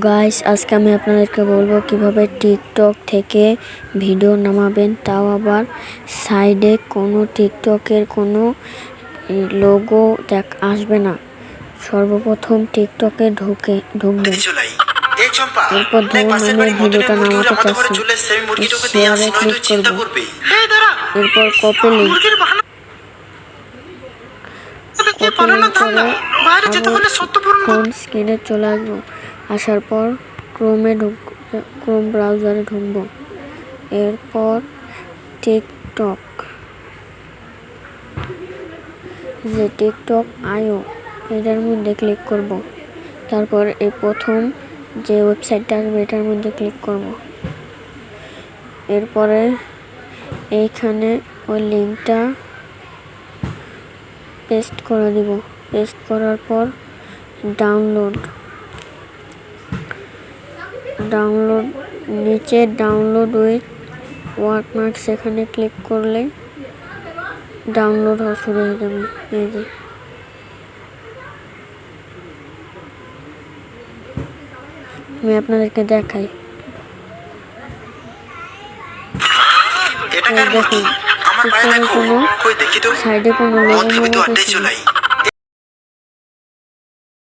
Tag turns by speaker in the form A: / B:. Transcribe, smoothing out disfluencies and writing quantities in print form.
A: Guys, আজকে আমি আপনাদেরকে বলবো কিভাবে টিকটক থেকে ভিডিও নামাবেন, তাও আবার সাইডে কোনো টিকটকের কোনো লোগো আসবে না। সর্বপ্রথম টিকটকে ঢুকবেন। এরপর ধরুন আমি ভিডিওটা নামাতে চাচ্ছি, শেয়ারে ক্লিক করব। এরপর কপি লিঙ্ক করে ফোন স্ক্রিনে চলে আসবো। আসার পর ক্রোম ব্রাউজারে ঢুকবো। এরপর টিকটক আইও এটার মধ্যে ক্লিক করব। তারপর এই প্রথম যে ওয়েবসাইটটা আসবে এটার মধ্যে ক্লিক করব। এরপরে এইখানে ওই লিঙ্কটা পেস্ট করে দিব। পেস্ট করার পর ডাউনলোড নিচে ডাউনলোড উইথ ওয়াটারমার্ক সেখানে ক্লিক করলে ডাউনলোড হওয়া শুরু হয়ে যাবে। এই যে আমি আপনাদেরকে দেখাই। দেখুন সাইডে কোনো লোগো